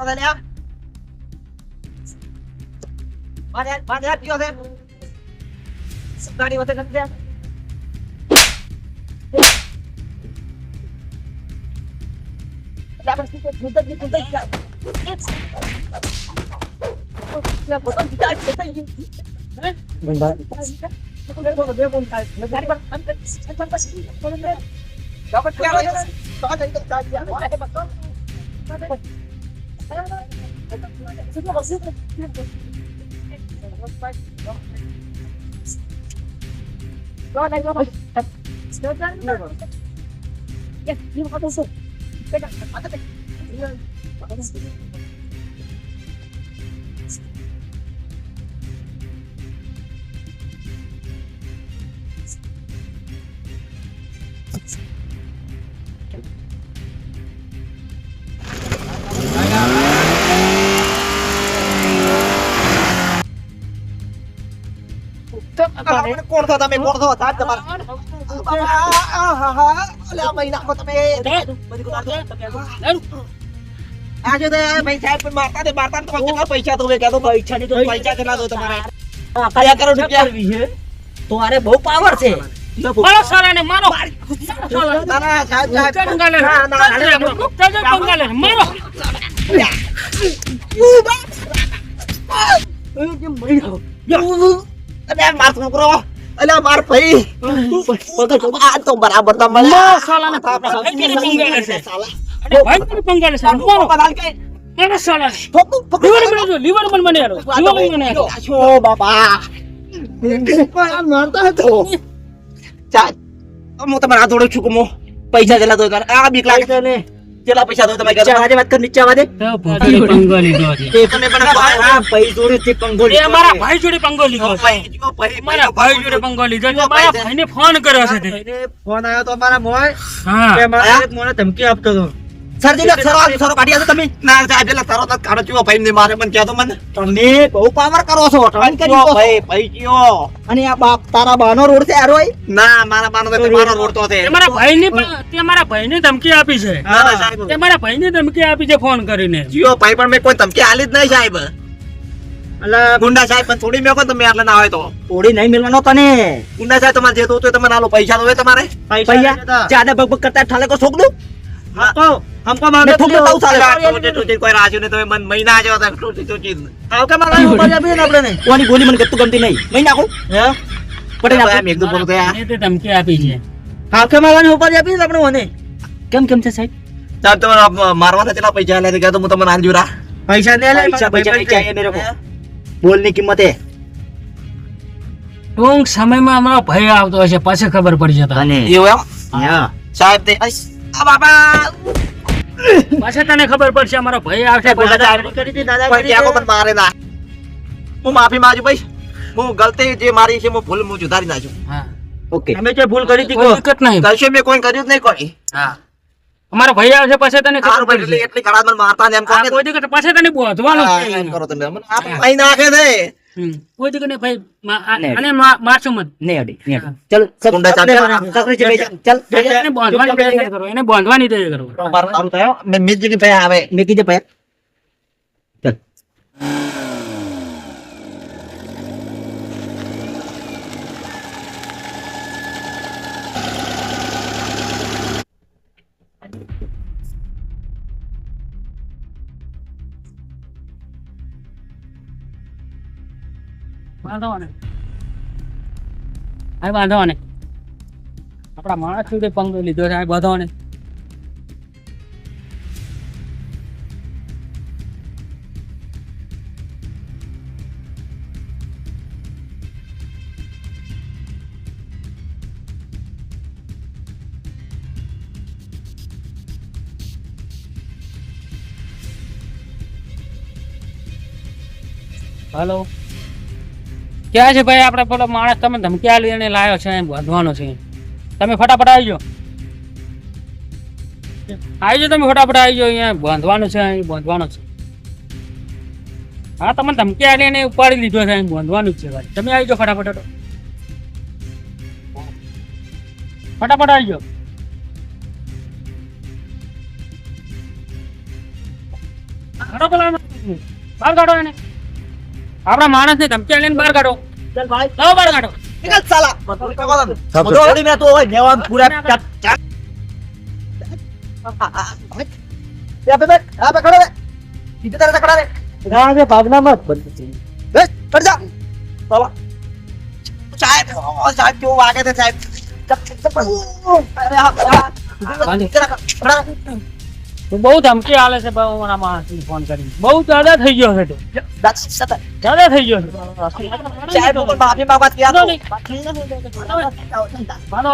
બધા લ્યા બાદ કયો છે ગાડી વતે નથી લ્યા આપણે શું મુદ્દત ની મુદ્દત લા બોતલ દીધા છે ગાડી કોણ છો તમે કોણ છો સાહેબ તમારા મહિના તમે આજે તો ભાઈ સાહેબ પણ મારતા તો પૈસા તો કહેતો પૈસા ની તો પૈસા કેટલા દો તમારે કયા કરો રૂપિયા છે તો અરે બહુ પાવર છે મારો સાલાને મારો ના સાહેબ પંગાલે મારો અરે માર છોકરો અલે માર ભાઈ આ તો બરાબર તો મળે સાલાને પંગાલે છે સાલા અરે ભાઈ મને પંગાલે છે મારો બદલ કે મારો સાલા લીવર મન મને યાર લીવર મને યાર છો બાબા કોઈ મારતા હતો ચા હું તમારા હાથ જોડું છું કે હું પૈસા જેલા દો આ બીક લાગે ને કેટલા પૈસા દો તમે આજે વાત કર નીચે આવા દે પંગો લીધો છે તમે પણ આ ભાઈ જોડે થી પંગો એ મારા ભાઈ જોડે પંગો લીધો છે મારા ભાઈ જોડે પંગો લીધો છે મારા ભાઈને ફોન કર્યો છે તે ફોન આવ્યો તો મારા મોય હા કે મારા મને ધમકી આપતો હતો સરજી સરો કાઢી આવો તમે ના સાહેબ પેલા સરો તક કાઢો છો ભાઈ ને મારે મને કહો તો મને તમે બહુ પાવર કરો છો ટર્ન કરી ભાઈ ભાઈ કયો અને આ બાપ તારા બાનો રોડ છે આરોય ના મારા બાનો તો મારો રોડ તો છે તે મારા ભાઈને ધમકી આપી છે ના સાહેબ તે મારા ભાઈને ધમકી આપી છે ફોન કરીને જીઓ ભાઈ પણ મેં કોઈ ધમકી આલી જ નહીં સાહેબ અલા ગુંડા સાહેબ પણ થોડી મેકો તમે આટલા ના હોય તો થોડી નહીં મિલવાનો તને ગુંડા સાહેબ તમારે જે તો તમે આલો પૈસા દો તમારે પૈસા જ્યાદા બકબક કરતા ઠાલે કો છોક દો हमको मार ठोक देता हूं साले छोटे कोई राजू ने तो मन महीना आ जाता छोटी छोटी आओ के मारा ऊपर जा भी ना આપણે ને કોની ગોલી મને ગત્તુ ગમતી નહીં મહિના કો હે પટે ના મેં એકદમ બોલતો યાર એ તે ધમકી આપી છે આવ કે મારવાની ઉપર जा भी આપણે ઓને કેમ કેમ છે સાહેબ સાહેબ તમે મારવાના કેટલા પૈસા લે કે તો હું તમને આંજુરા પૈસા ને લે પૈસા नहीं चाहिए मेरे को बोलने की मत है ટૂંક સમયમાં અમારો ભાઈ આવતો હશે પછી ખબર પડી જતા એવું એમ હા સાહેબ તે આ બાબા પાછા તને ખબર પડશે અમારો ભાઈ આવશે કરી દી દાદાગીરી કે પણ મારે ના હું માફી માંગુ ભાઈ હું ગલતી જે મારી છે હું ભૂલ હું સુધારી નાખું હા ઓકે તમે જે ભૂલ કરી હતી કોઈ દિક્કત નહીં કશે મેં કોઈ કર્યું જ નહીં કોઈ હા અમારો ભાઈ આવશે પછી તને ખબર સારું ભાઈ પડશે એટલી ખરાબ મને મારતા ને એમ કહો કોઈ દિક્કત પછી તને બોધવાનો એમ કરો તમે મને આપ અહીં નાખે દે કોઈ દિક્કત નહીં ભાઈ અને મારશું મત નહીં અડી નહીં ચલ ગુંડા ચાલ ચલ એને બોંધવાની તૈયારી કરો એને બોંધવાની તૈયારી કરો મારું થયો મેં મિત જગ્યા ભાઈ આવે મેં કીધે ભાઈ ચલ વાંધો ને આપડા માણસ સુધી પંગો લીધો છે બધો ને हेलो क्या है भाई આપણે પેલો માણસ તમે ધમકી આલી અને લાયો છે એમ વધવાનો છે તમે ફટાફટ આવી જાઓ તમે ફટાફટ આવી જાઓ અહીંયા બાંધવાનું છે અહીં બાંધવાનું છે હા તમને ધમકી આલી અને ઉપાડી લીધો છે અહીં બાંધવાનું જ છે ભાઈ તમે આવી જાઓ ફટાફટ આવી જાઓ કાઢો પેલા એને. બહાર કાઢો એને. આપણા માણસને ધમકી લઈને બહાર કાઢો. ચાલ ભાઈ લાવો બહાર કાઢો. નીકળ સાલા સાહેબ, થોડી મેં તો હોય નેવાન પૂરા ચાલ ચાલ યા બે આ બે ખડો રે સીધે તારે ખડા રે રાગે ભાગના મત બંધ છે. બે કર જા સાલા સાહેબ ઓ સાહેબ કેવો વાગે છે સાહેબ ચપ ચપ અરે ખડા તો બહુ ધમકી આલે છે બહુ મારા માણસને ફોન કરીને. બહુ જ્યાદા થઈ ગયો છે તો. દાસ સત જ્યાદા થઈ ગયો છે. સાહેબ ઉપર માફી માંગવા ગયા તો બાનો.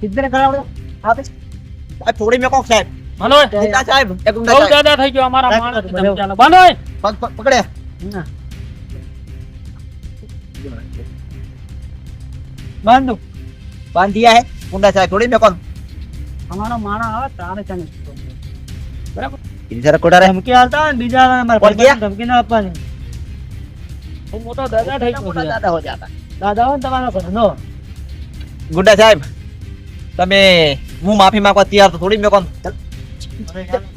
સીધે ખડા આપે આ થોડી મેં કોક સાહેબ બાનો. ગુંડા સાહેબ એ ગુંડા બહુ સાહેબ જ્યાદા થઈ ગયો અમારા માણસને ધમકી આલે. બાનો. પકડે બાંધો બાંધિયા હે ગુંડા સાહેબ થોડી મેં કોણ અમારો માણસ આવે તારે ચાલે. બરાબર. ઇધર કોડા રે ધમકી આલતા હોય ને બીજા અમારે કોણ ગયા? ધમકી ના આપવાની. બહુ મોટો દાદા થઈ ગયો છે. દાદા હો જાતા દાદા હોય ને તમારા ઘરનો. ગુંડા સાહેબ તમે હું માફી માંગવા તૈયાર તો થોડી મેં કોણ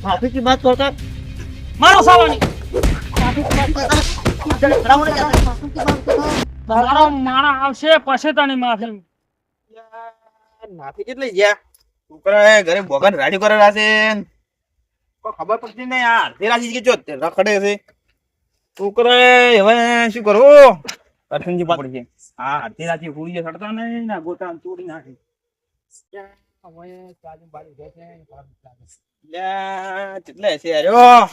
માફી કી વાત કરતા મારો સાવાની. મારો માણસ આવશે પછી તને માફી. માફી કેટલી ગયા છોકરા ઘરે ભોગન રાડી કરે રાશે કોઈ ખબર પડતી નહીં યાર તે રાજી કે ચો રખડે છે છોકરા હવે શું કરવું અર્થનજી પડી છે હા અડધી રાતી હુડીએ સડતા નહીં ને ગોટા તોડી નાખે કેટલે છે યાર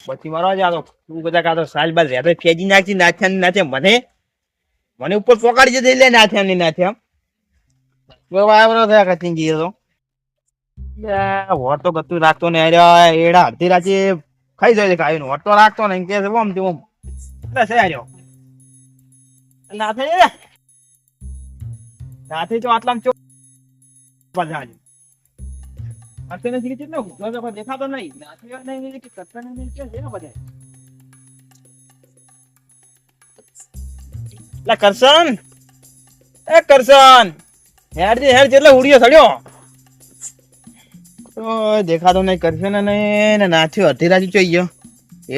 પછી મારો જ આતો તું બધા કાતો સાલ બાદ રહેતો ફેજી નાખી નાથ્યા નાથે મને મને ઉપર પોકાડી જતી લે નાથ્યા ની નાથ્યા વાવરો થયા કચી ગયો તો વોટ તો ગતું રાખતો ને એડા અડધી રાતે ખાઈ જાય ખાઈ વોટ તો રાખતો ને કે ઓમ તે ઓમ એટલે છે આર્યો નાથે નાથે તો આટલામાં ચો બજાજ આતે ને જીકે કેટલો જો કોઈ દેખાતો નહીં નાથે નહીં કે કટકા નહીં કે છે ને બધા લા કરશન એ કરશન હેડ જેટલો ઉડિયો સડ્યો ઓય દેખાતો નહીં કરશન ને ને નાથ્યો અડધી રાજી ચોઈ ગયો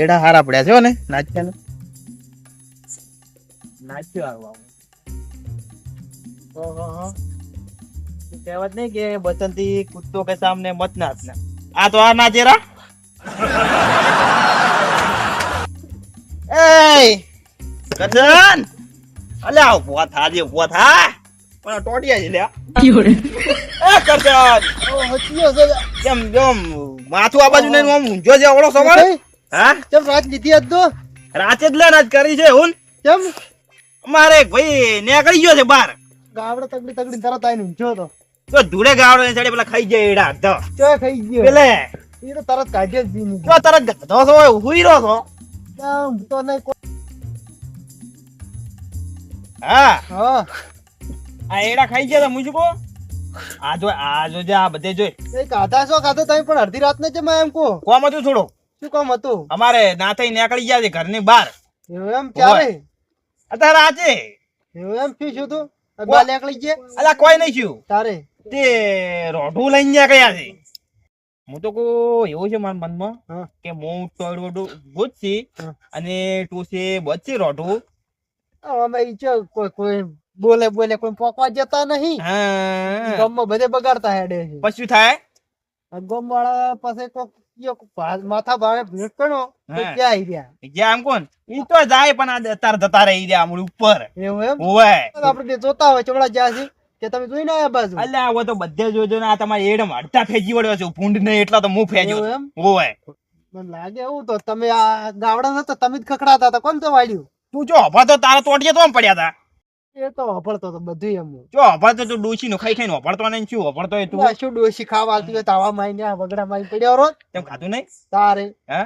એડા હારા પડ્યા છે ને નાચ્યા ને નાચ્યો આવો ઓહો કહેવત નહીં કે બચનથી કૂદતો કે સામને મત નાચના આ તો આ નાચેરા એ કરશન અલ્યા ઉભો થા જે ઉભો થા પણ ટોટિયા છે લ્યા એ કરશન ઓ હચ્યો છે કેમ કેમ માથું આ બાજુ નહીં આમ ઊંઝો છે ઓળો સવાળ હા કેમ રાત લીધી આજ તો રાતે જ લે નાચ કરી છે હું કેમ અમારે એક ભાઈ નીકળી ગયો છે બાર ગાવડે તગડી તગડી તરત આઈને ઊંચો તો તો ધૂળે ગાવડો ને ચડે પેલા ખાઈ જાય એડા તો ચો ખાઈ ગયો પેલે એ તો તરત કાઢે જ દીની તો તરત ગધો છો હુઈ રહ્યો છો તો નહીં હા હા આ એડા ખાઈ ગયા તો મુજકો આ જો જે આ બધે જોઈ એ કાઢા છો કાઢો તમે પણ અડધી રાત ને છે એમ કો કોમ હતું થોડું શું કામ હતું અમારે નાથઈ નીકળી ગયા છે ઘરની બહાર એવું એમ ક્યારે અત્યારે આજે એવું એમ શું તું બાલ એકલી છે અલા કોઈ નહીં થયું તારે તે રોઢું લઈને ગયા કયા છે હું તો કહું એવું છે મારા મનમાં હા. કે હું ટોડું ગુજછી હા. અને ટુસે બચી રોઢું અમે ઈ ચો કોઈ બોલે કોઈ પોકવા જતા નહીં હા ગામમાં બધે બગાડતા હેડે છે પછી થાય ગામ વાળા પાસે કોક માથા ભાવે ભેટકણો તો હા. ક્યાં આવી ગયા ગયા આમ કોણ ઈ તો જાય પણ આ અત્યારે જતા રહી રહ્યા આમ ઉપર એવું એમ ઓય આપડે જે જોતા હોય ચોકડા જ્યાં છે કે તમે જોઈને આયા બાજુ અલ્યા આવો તો બધે જોજો ને આ તમારે એડમ હડતા ફેજી વળ્યો છે ભૂંડ ને એટલા તો હું ફેજ્યો એવું છું. એમ ઓય મને લાગે એવું તો તમે આ ગાવડા નતા તમે જ ખખડાતા હતા કોણ તો વાળ્યું તું જો હભા તો તારા તોટીએ તો આમ પડ્યા હતા એ તો હફળતો તો બધું એમ જો હભા તો તું ડોશી નું ખાઈ ખાઈને હભળતો નહીં શું હભળતો હોય તું આ શું ડોશી ખાવા આલતી હોય તાવા માઈને આ વગડા માઈ પડ્યો રોજ તેમ ખાધું નહીં તારે હે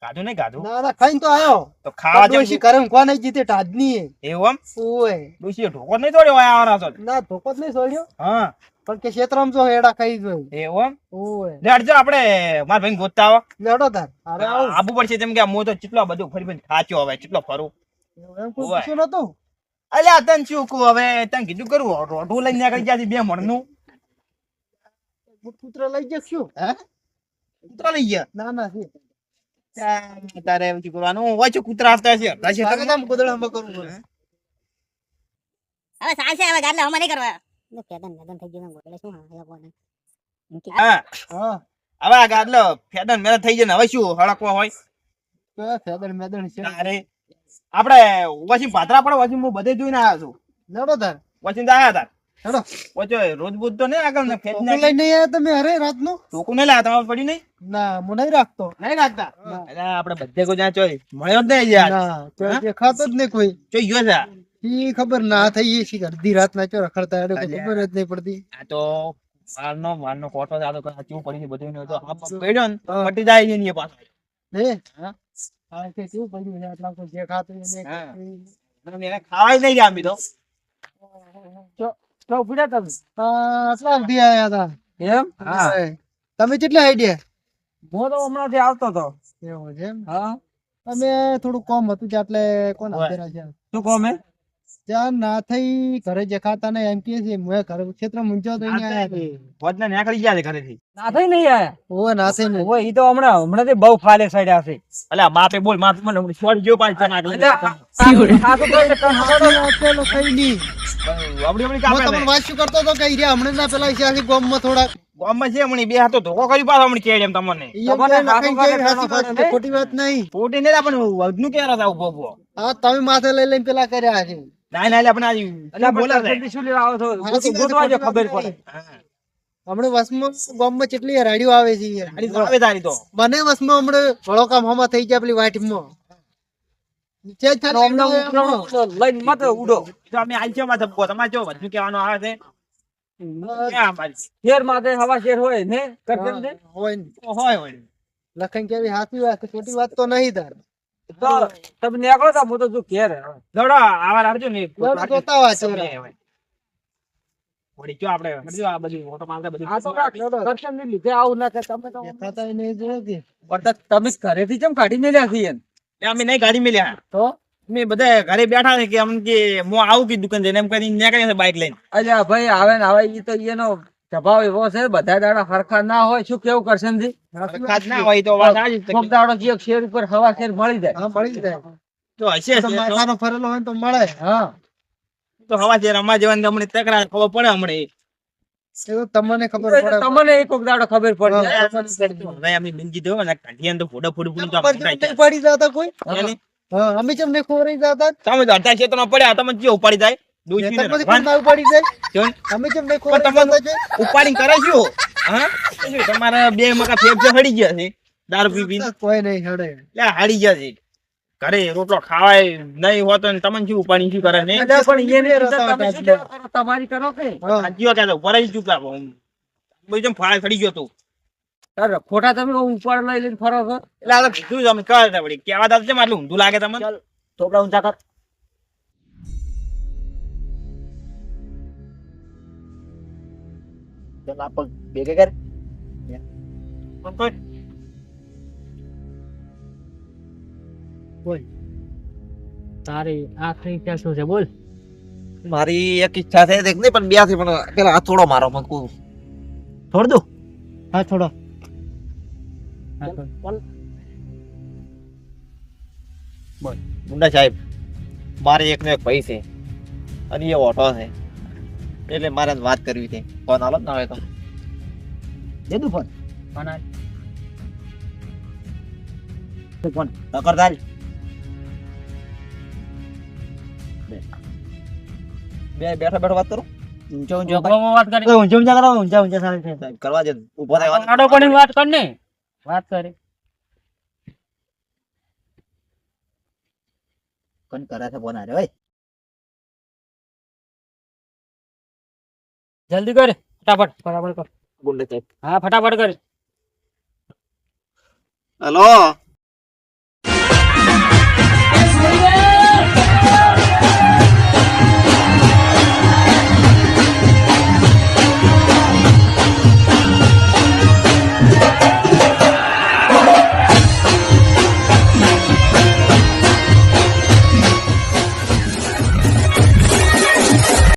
ખાધું નહીં ખાધું ના ના ખાઈને તો આયો તો ખાવા જેમ ડોશી કરે કોને જીતે ટાદની એવું આમ ઓય ડોશીએ ઢોકો નહીં તોડ્યો હોય આવવાના છો ના ધોકો જ નહીં છોડ્યો હા પણ કે ક્ષેત્રમાં જો હેડા ખાઈ જોઈ એવું એમ ઓય લેડજો આપણે મારા ભાઈ ગોતતા આવો લેડો તાર અરે આવું આબુ પડશે તેમ કે હું તો ચેટલો બધું ફરી ફરી થાચ્યો હવે ચેટલો ફરું એવું એમ કોઈ ઓય. પૂછ્યું નતું અલ્યા તને શું કહું હવે તને કીધું કરું રોઢું લઈને નીકળી ગયા છે બે મણનું પુત્ર લઈ જશું હે કૂતરા લઈ ગયા ના ના છે તારે એવું કરવાનું વાંચો કૂતરા આવતા છે કામ કુદળામાં કરવું પડે હવે સાચે હવે ગાડલે હમણાં નહીં કરવા પેદન મેદન થઈ ગયું એટલે શું હા લોકોને હા હા હવે આ ગાડલો ફેડન મેરા થઈ જાય ને હવે શું હળકવા હોય કયા ફેદર મેદન છે અરે આપણે વસી પાત્રા પડે વસી હું બધે જોઈને આવ્યો છું લડો તાર વસી આયા હતા ચલો વચ્ચે રોજ બુધ તો નહીં આગળ ને ફેદ ટોકું લઈને નહીં આયા તમે અરે રાતનું ટોકું નહીં લાયા તમારે પડી નહીં ના હું નહીં રાખતો નહીં રાખતા એટલે આપણે બધે કોઈ જ્યાં ચોય મળ્યો જ નહીં યાર ના તો દેખાતો જ નહીં કોઈ ચોઈ ગયો છે ઈ ખબર ના થઈ એ શી અડધી રાત ના ચો રખડતા એટલે કોઈ ખબર જ નહીં પડતી આ તો મારનો કોટો જાતો કેવું પડી છે બધું તો આ પડ્યો ને પટી જાય છે ને એ પાછો હે હા હા તે કેવું પડ્યું છે આટલા કોઈ દેખાતું એને હા. એને ખાવાય નહીં જામી તો તો ઉભી તમે આટલા સુધી આયા હતા એમ હા. તમે કેટલા આઈડિયા હું તો હમણાંથી આવતો હતો એવું છે એમ હા અમે થોડું કોમ હતું છે એટલે કોણ હાજર છે શું કહો મેં ત્યાં ના થઈ ઘરે જખાતા ને એમ કે છે મેં ઘરે ક્ષેત્ર મૂંઝો તો અહીંયા આયા હતા. ભોજના નીકળી ગયા છે ઘરેથી ના થઈ નહીં આયા ઓવે ના થઈ ને ઓય ઈ તો હમણાંથી બહુ ફાલે સાઈડ છે અલ્યા માપે બોલ માપે મને છોડ ગયો પાછો ચમાક પેલો કઈ નહીં આપડી હું કાપે તમને વાત શું કરતો હતો કે ઈર્યા હમણાં ના પેલા છે ગામમાં થોડા ગામમાં છે હમણી બે હાથો ધોકો કરી પાછો હમણી કેડ એમ તમને ઈ એમ કે લખાઈ જાય, સાચી વાત છે, ખોટી વાત નહીં પોટી ને પણ વજનું કે રસ આવું બોબો હા તમે માથે લઈ લઈને પેલા કર્યા છે ના ના આપણે આ બોલા છે શું લેવા આવો છો ગોતવા જો ખબર પડે હમણાં વસમાં ગામમાં કેટલી રાડીઓ આવે છે યાર. આડી તો આવે તારી તો મને વસમાં હમણાં ભળો કામ હમા થઈ ગયા પેલી વાટીમાં છે જ ખાલી લઈને મત ઉડો તો અમે આલ છે માં ધબકો તમારે જો વજનું કહેવાનો આવે છે ક્યાં અમારી શેર માથે હવા શેર હોય ને કરજણ દે હોય ને. હોય હોય લખાઈ કેવી સાચી વાત છે, ખોટી વાત તો નહીં તાર તો તમે નીકળો તો હું તો જો ઘેર દોડો આવા રાખજો ને જોતા હોય છે વળી જો આપણે બધું આ બધું ઓટો મારતા બધું આ તો કરશન ને લીધે આવું ના કે તમે તો દેખાતા નહીં જોયે તમે ઘરેથી કેમ કાઢી મેલ્યા છીએ અમે નહીં ગાડી મેલ્યા તો મેં બધા ઘરે બેઠા છે કે અમને કે હું આવું કે દુકાન જઈને એમ કરીને નીકળ્યા છે બાઇક લઈને અલ્યા ભાઈ આવે ને આવે ઈ તો એનો સ્વભાવ એવો છે બધા દાડા હરખા ના હોય શું કેવું કરશે ને ખાસ ના હોય તો વાત આ જ છે. કોક દાડો જે શેર ઉપર હવા શેર મળી જાય હા મળી જાય તો હશે તો માથાનો ફરેલો હોય ને તો મળે હા તો હવા છે રમવા જવાની હમણાં તકરાર ખબર પડે હમણાં એવું તમને ખબર પડે તમને એક કોક દાડો ખબર પડી જાય હવે અમે બિનજી દો ને કાઢીએ તો ફોટો ફોટો ફોટો તો ખબર આપણે નહીં પડી જતા કોઈ એને હા અમે જેમ નહીં ખોરાઈ જતા તમે તો અડધા ક્ષેત્રમાં પડ્યા તમે જે ઉપાડી જાય દૂધ પીને ખેતરમાંથી રખવાન. પણ ના પડી જાય જોન, અમે જેમ નહીં પણ ખોરાઈ તમને જતા છે ઉપાડીને કરે શું હા તો શું તમારા બે મકા ફેફસા હળી ગયા છે દારૂ પી પીને કોઈ નહીં હડે એટલે હળી ગયા છે ઘરે રોટલો ખાવાય નહીં હોતો ને તમને શું ઉપાડી શું કરે ને અલ્યા પણ એને લીધે તમે શું લેવા કરો? તમારી કરો કે હા સાચી વાત છે, ઉપર જ ચૂપ રાખો બધું જેમ ફાળ ખડી ગયો તું તારે ખોટા તમે ઉપર લઈ લઈને ફરો છો એટલે આ તો કીધું જ અમે કરે વળી કેવા દાદા છે આટલું ઊંધું લાગે તમને ચોપડા ઊંચા કર ચાલ આપ ભેગે કર તારી આખરી ઈચ્છા શું છે બોલ મારી એક ઈચ્છા છે દેખ નહીં પણ બે થી પણ પેલા હાથ થોડો મારો મત કો છોડ દો હા છોડો મુંડા સાહેબ મારે એક નો એક ભાઈ છે અને એ ઓટો છે એટલે મારે વાત કરવી છે ફોન આલો ના હોય તો દે દઉં ફોન ફોન કરતા બે બેઠા બેઠા વાત કરો ઊંચા ઊંચા વાત કરી ઊંચા કરો ઊંચા સારી કરવા દે ઉભો થાય વાત આડો પડીને વાત કર ને વાત કરે કોણ કરે છે ફોન આરે ભાઈ જલ્દી કર ફટાફટ ફટાફટ કર ગુંડે સાહેબ હા ફટાફટ કર હેલો